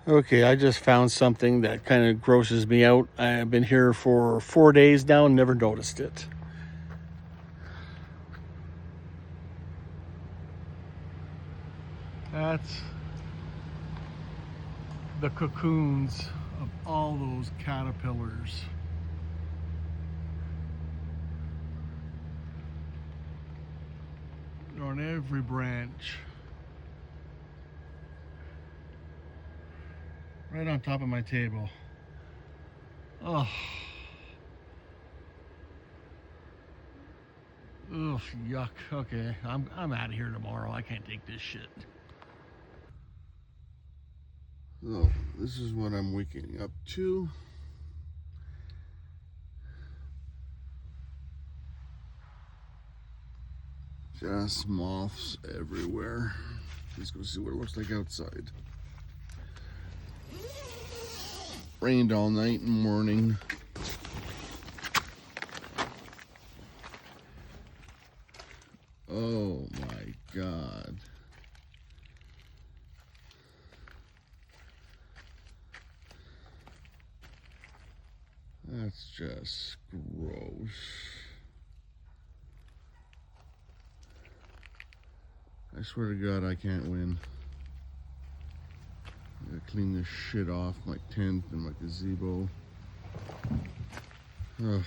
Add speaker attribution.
Speaker 1: Okay, I just found something that kind of grosses me out. I've been here for 4 days now and never noticed it. That's the cocoons of all those caterpillars. They're on every branch. Right on top of my table. Oh. Ugh, yuck. Okay, I'm out of here tomorrow. I can't take this shit. So, this is what I'm waking up to. Just moths everywhere. Let's go see what it looks like outside. Rained all night and morning. Oh my God. That's just gross. I swear to God, I can't win. I gotta clean this shit off my tent and my gazebo. Ugh.